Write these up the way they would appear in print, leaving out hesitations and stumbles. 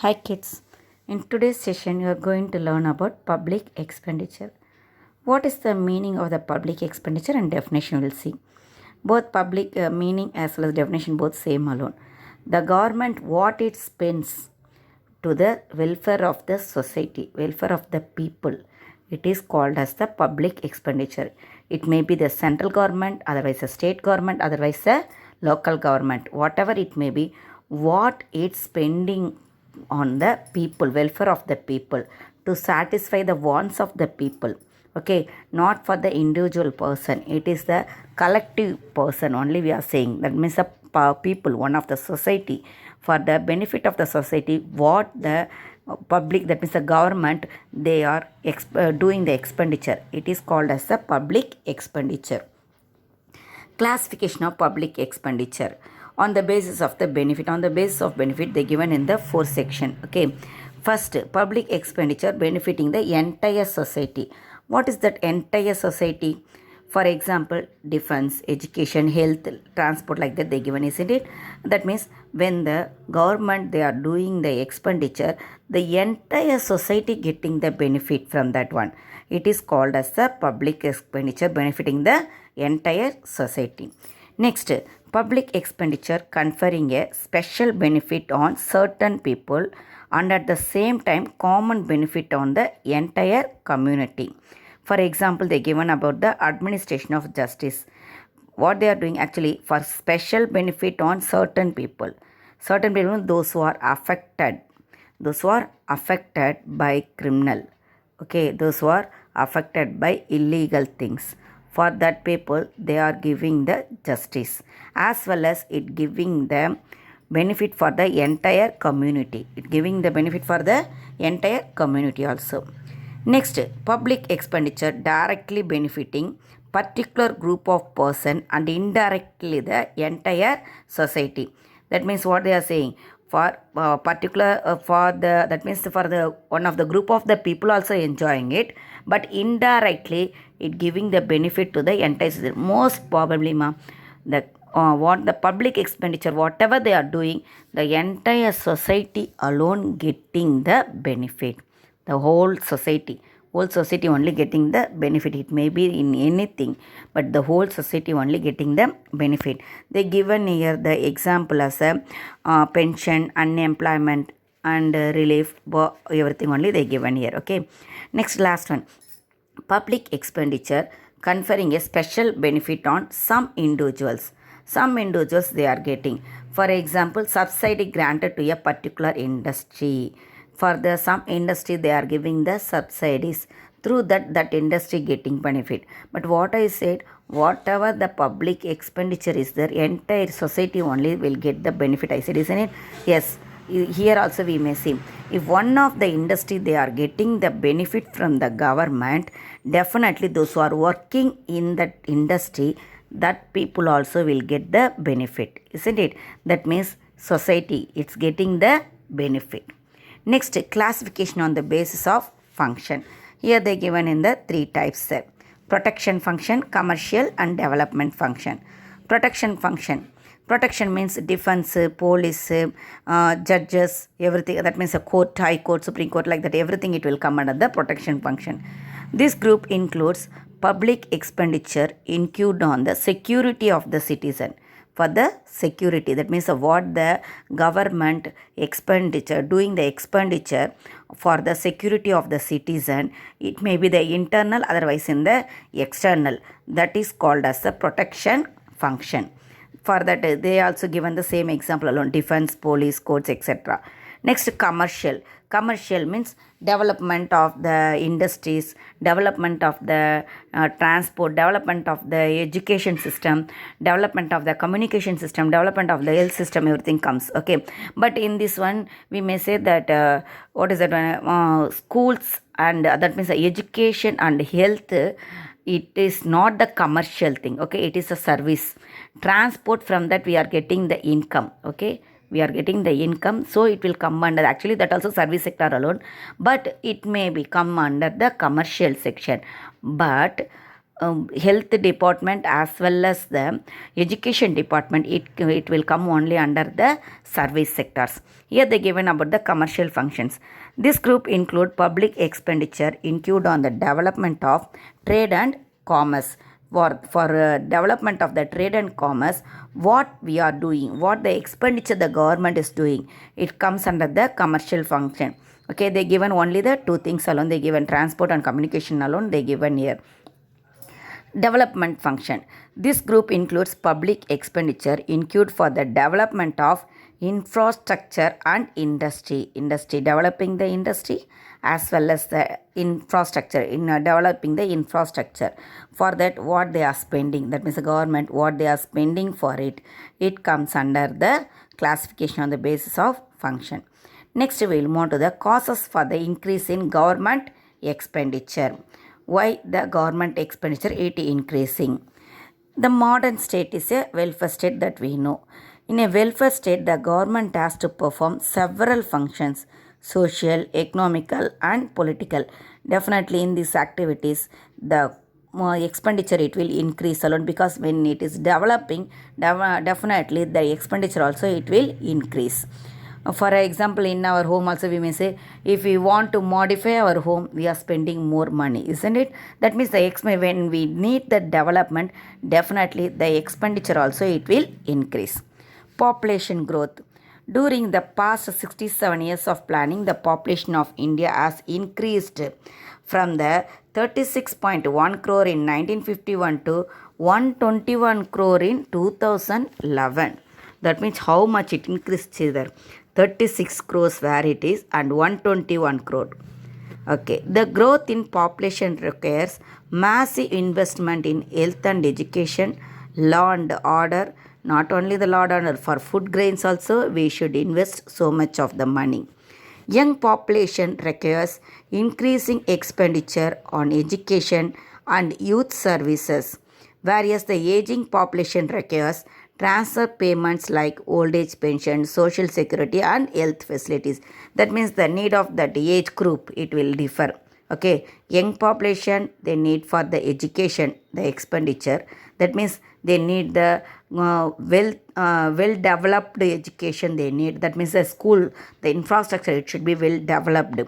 Hi kids, in today's session you are going to learn about public expenditure. What is the meaning of the public expenditure and definition we will see. Both public meaning as well as definition both same alone. The government what it spends to the welfare of the society, welfare of the people. It is called as the public expenditure. It may be the central government, otherwise the state government, otherwise the local government, whatever it may be, what it's spending on the people, welfare of the people, to satisfy the wants of the people. Okay, not for the individual person, it is the collective person only we are saying. That means the people, one of the society, for the benefit of the society, what the public, that means the government, they are doing the expenditure. It is called as the public expenditure. Classification of public expenditure on the basis of the benefit. On the basis of benefit, they given in the fourth section. Okay, first, public expenditure benefiting the entire society. What is that entire society? For example, defense, education, health, transport, like that they given, isn't it? That means when the government they are doing the expenditure, the entire society getting the benefit from that one. It is called as the public expenditure benefiting the entire society. Next, public expenditure conferring a special benefit on certain people and at the same time common benefit on the entire community. For example, they given about the administration of justice. What they are doing actually for special benefit on certain people. Certain people, those who are affected by criminal. Okay, those who are affected by illegal things. For that people, they are giving the justice, as well as it giving them benefit for the entire community. It giving the benefit for the entire community also. Next, public expenditure directly benefiting particular group of person and indirectly the entire society. That means what they are saying, for particular for the, that means for the one of the group of the people also enjoying it, but indirectly it giving the benefit to the entire society. Most probably the what the public expenditure, whatever they are doing, the entire society alone getting the benefit. The whole society only getting the benefit. It may be in anything, but the whole society only getting the benefit. They given here the example as a pension, unemployment and relief, everything only they given here. Okay, next, last one, public expenditure conferring a special benefit on some individuals. Some individuals they are getting, for example, subsidy granted to a particular industry. For the some industry they are giving the subsidies, through that industry getting benefit. But what I said, whatever the public expenditure is there, entire society only will get the benefit, I said, isn't it? Yes, here also we may see, if one of the industry they are getting the benefit from the government, definitely those who are working in that industry, that people also will get the benefit, isn't it? That means society, it's getting the benefit. Next, classification on the basis of function. Here they given in the three types. Protection function, commercial and development function. Protection function. Protection means defense, police, judges, everything. That means a court, high court, supreme court, like that, everything it will come under the protection function. This group includes public expenditure incurred on the security of the citizen. For the security, that means what the government expenditure, doing the expenditure for the security of the citizen, it may be the internal, otherwise in the external, that is called as the protection function. For that they also given the same example alone, defense, police, courts, etc. Next, commercial. Commercial means development of the industries, development of the transport, development of the education system, development of the communication system, development of the health system, everything comes. Okay, but in this one we may say that what is that schools, and that means education and health, it is not the commercial thing. Okay, it is a service. Transport, from that we are getting the income. Okay, we are getting the income, so it will come under, actually that also service sector alone, but it may become under the commercial section. But health department as well as the education department, it will come only under the service sectors. Here they given about the commercial functions. This group include public expenditure include on the development of trade and commerce. For development of the trade and commerce, what we are doing, what the expenditure the government is doing, it comes under the commercial function. Okay, they given only the two things alone. They given transport and communication alone, they given here. Development function. This group includes public expenditure incurred for the development of infrastructure and industry. Industry, developing the industry as well as the infrastructure, in developing the infrastructure. For that, what they are spending, that means the government, what they are spending for it, it comes under the classification on the basis of function. Next, we will move on to the causes for the increase in government expenditure. Why the government expenditure it increasing? The modern state is a welfare state that we know. In a welfare state, the government has to perform several functions: social, economical, and political. Definitely, in these activities, the expenditure it will increase alone, because when it is developing, definitely the expenditure also it will increase. For example, in our home also we may say, if we want to modify our home, we are spending more money, isn't it? That means when we need the development, definitely the expenditure also it will increase. Population growth. During the past 67 years of planning, the population of India has increased from the 36.1 crore in 1951 to 121 crore in 2011. That means how much it increased there? 36 crores where it is and 121 crore. Okay, the growth in population requires massive investment in health and education, law and order. Not only the law and order, for food grains also we should invest so much of the money. Young population requires increasing expenditure on education and youth services, whereas the aging population requires transfer payments like old age pension, social security and health facilities. That means the need of that age group it will differ. Okay, young population they need for the education the expenditure. That means they need the well developed education they need. That means the school, the infrastructure it should be well developed.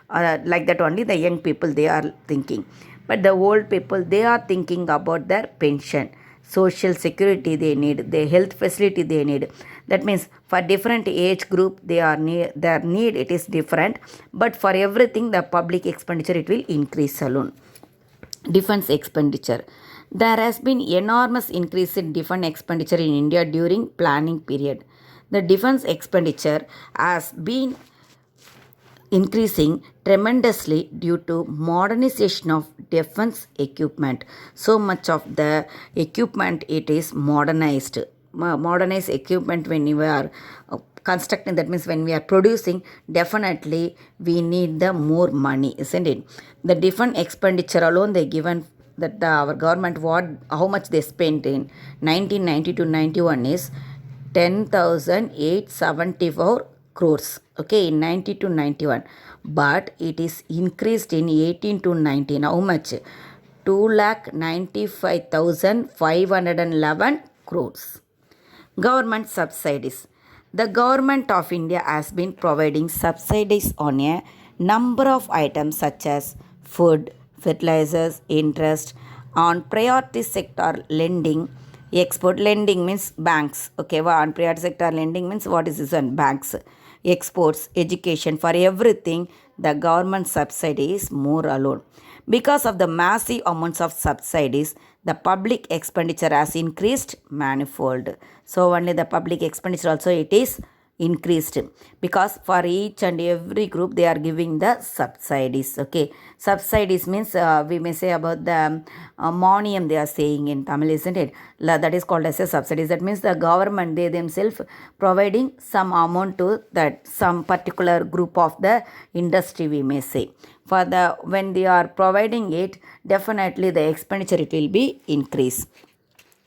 Like that only the young people they are thinking. But the old people they are thinking about their pension, social security they need, the health facility they need. That means for different age group their need it is different, but for everything the public expenditure it will increase alone. Defense expenditure. There has been enormous increase in defense expenditure in India during planning period. The defense expenditure has been increasing tremendously due to modernization of defense equipment. So much of the equipment it is modernized. Modernized equipment when you are constructing, that means when we are producing, definitely we need the more money, isn't it? The defense expenditure alone they given that our government how much they spent in 1990 to 91 is 10,874 crores. Okay, in 90 to 91, but it is increased in 18 to 19. How much? 2,95,511 crores. Government subsidies. The government of India has been providing subsidies on a number of items such as food, fertilizers, interest on priority sector lending. Export lending means banks. Okay, on priority sector lending means what is this one? Banks. Exports, education, for everything the government subsidy is more alone. Because of the massive amounts of subsidies, the public expenditure has increased manifold. So only the public expenditure also it is increased, because for each and every group they are giving the subsidies. Okay, subsidies means we may say about the monium they are saying in Tamil, isn't it? That is called as a subsidies. That means the government they themselves providing some amount to that some particular group of the industry, we may say. For the when they are providing it, definitely the expenditure it will be increased.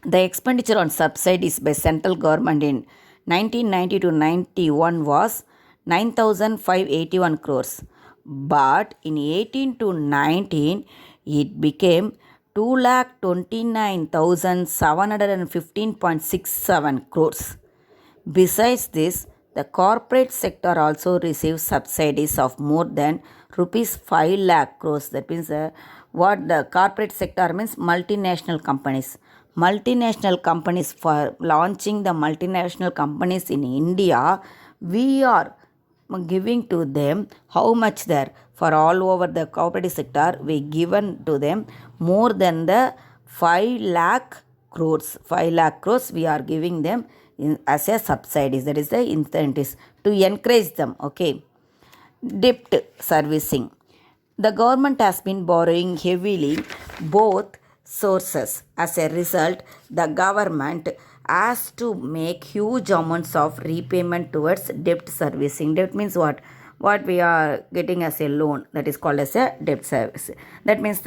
The expenditure on subsidies by central government in 1990 to 91 was 9,581 crores. But in 18 to 19, it became 2,29,715.67 crores. Besides this, the corporate sector also receives subsidies of more than rupees 5 lakh crores. That means what the corporate sector means multinational companies. Multinational companies, for launching the multinational companies in India, we are giving to them how much there for all over the cooperative sector we given to them more than the 5 lakh crores. 5 lakh crores we are giving them as a subsidies, that is the incentives to encourage them. Okay, debt servicing. The government has been borrowing heavily both sources. As a result, the government has to make huge amounts of repayment towards debt servicing. Debt means what? What we are getting as a loan, that is called as a debt service. That means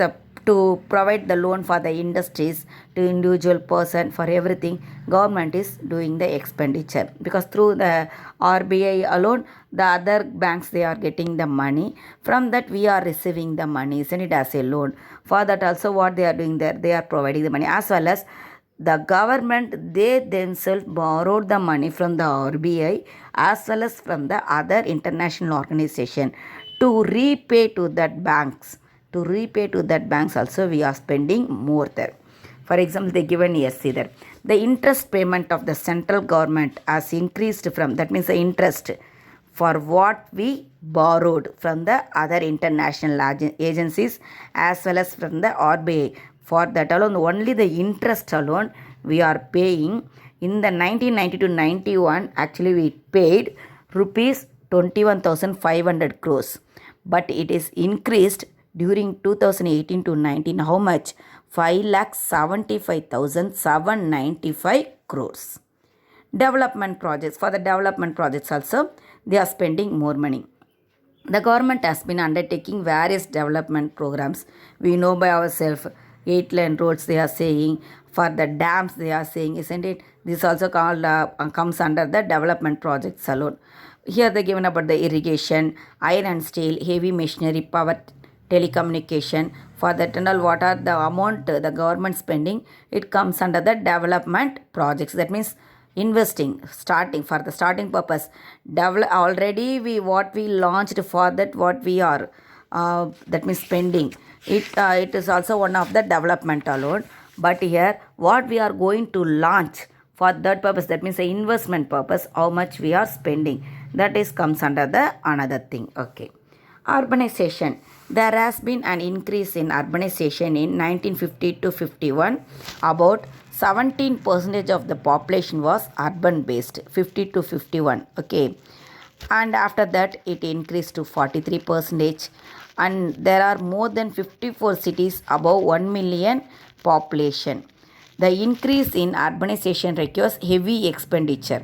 to provide the loan for the industries to individual person for everything, government is doing the expenditure, because through the RBI alone the other banks they are getting the money, from that we are receiving the money, send it as a loan. For that also what they are doing there, they are providing the money, as well as the government they themselves borrowed the money from the RBI as well as from the other international organization to repay to that banks. To repay to that banks also we are spending more there. For example, they given yes, see there. The interest payment of the central government has increased from, that means the interest for what we borrowed from the other international agencies as well as from the RBI. For that alone, only the interest alone we are paying. In the 1990 to 91, actually we paid rupees 21,500 crores. But it is increased during 2018 to 19. How much? 5,75,795 crores. Development projects. For the development projects also, they are spending more money. The government has been undertaking various development programs. We know by ourselves, 8-lane roads they are saying, for the dams they are saying, isn't it? This also called comes under the development projects alone. Here they given about the irrigation, iron and steel, heavy machinery, power, telecommunication. For that and all, what are the amount the government spending? It comes under the development projects. That means investing, starting for the starting purpose. Already we what we launched, for that what we are that means spending. It is also one of the development alone. But here what we are going to launch for that purpose, that means the investment purpose, how much we are spending, that is comes under the another thing. Okay. Urbanization. There has been an increase in urbanization in 1950 to 51. About 17% of the population was urban based, 50 to 51. Okay. And after that it increased to 43%. And there are more than 54 cities above 1 million population. The increase in urbanization requires heavy expenditure.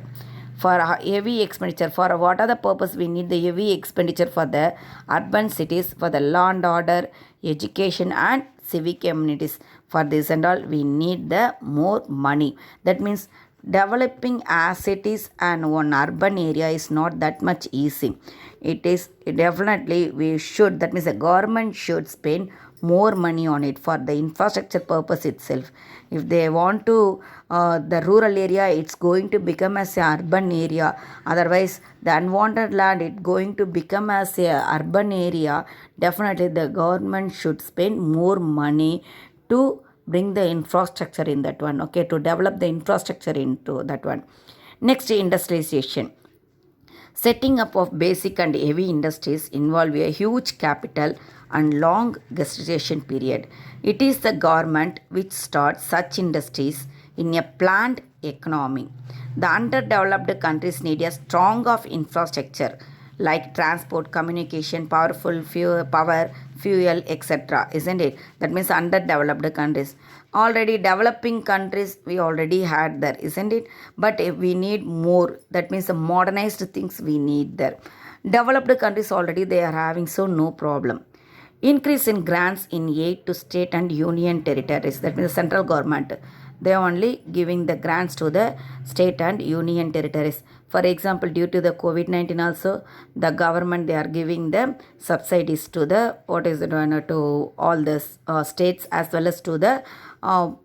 For heavy expenditure, for what are the purpose we need the heavy expenditure for the urban cities, for the law and order, education and civic communities. For this and all we need the more money. That means developing as cities and one urban area is not that much easy. It is definitely we should, that means the government should spend more money on it for the infrastructure purpose itself. If they want to the rural area, it's going to become as a urban area. Otherwise the unwanted land, it going to become as a urban area. Definitely the government should spend more money to bring the infrastructure in that one. Okay, to develop the infrastructure into that one. Next, industrialization. Setting up of basic and heavy industries involve a huge capital and long gestation period. It is the government which starts such industries in a planned economy. The underdeveloped countries need a strong of infrastructure like transport, communication, powerful power, fuel, etc. Isn't it? That means underdeveloped countries. Already developing countries we already had there, isn't it? But if we need more, that means the modernized things we need there. Developed countries already they are having, so no problem. Increase in grants in aid to state and union territories. That means the central government. They are only giving the grants to the state and union territories. For example, due to the COVID-19 also, the government, they are giving the subsidies to the, what is it, to all the states as well as to the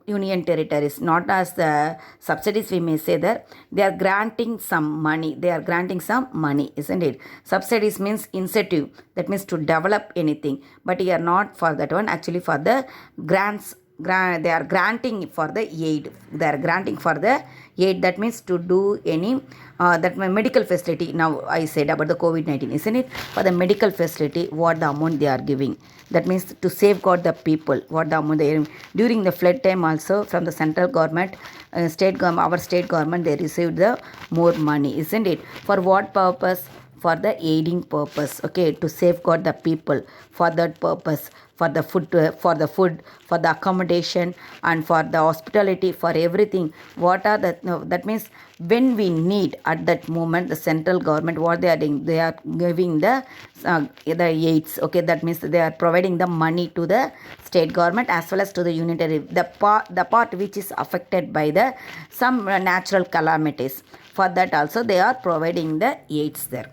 union territories. Not as the subsidies, we may say that they are granting some money. They are granting some money, isn't it? Subsidies means incentive. That means to develop anything. But here not for that one. Actually, for the grants, they are granting for the aid. They are granting for the aid. That means to do any that medical facility. Now I said about the COVID-19, isn't it? For the medical facility, what the amount they are giving. That means to safeguard the people. What the amount they are, during the flood time also, from the central government, our state government, they received the more money, isn't it? For what purpose? For the aiding purpose, okay, to safeguard the people. For that purpose, for the food, for the accommodation, and for the hospitality, for everything. What are the, no, that means when we need at that moment, the central government, what they are doing, they are giving the aids, okay. That means they are providing the money to the state government as well as to the unitary, the part which is affected by the some natural calamities. For that also they are providing the aids there.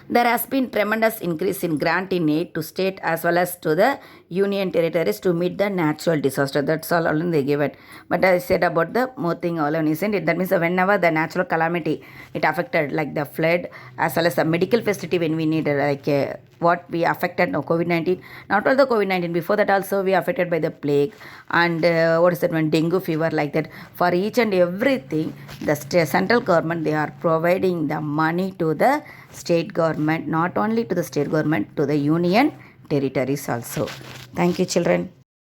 There has been tremendous increase in grant in aid to state as well as to the union territories to meet the natural disaster. That's all alone they give it. But I said about the more thing alone, isn't it? That means whenever the natural calamity, it affected like the flood as well as the medical facility when we need like what we affected now COVID-19. Not all the COVID-19, before that also we affected by the plague and what is that one, dengue fever, like that. For each and everything, the central government, they are providing the money to the state government, not only to the state government, to the union territories also. Thank you, children.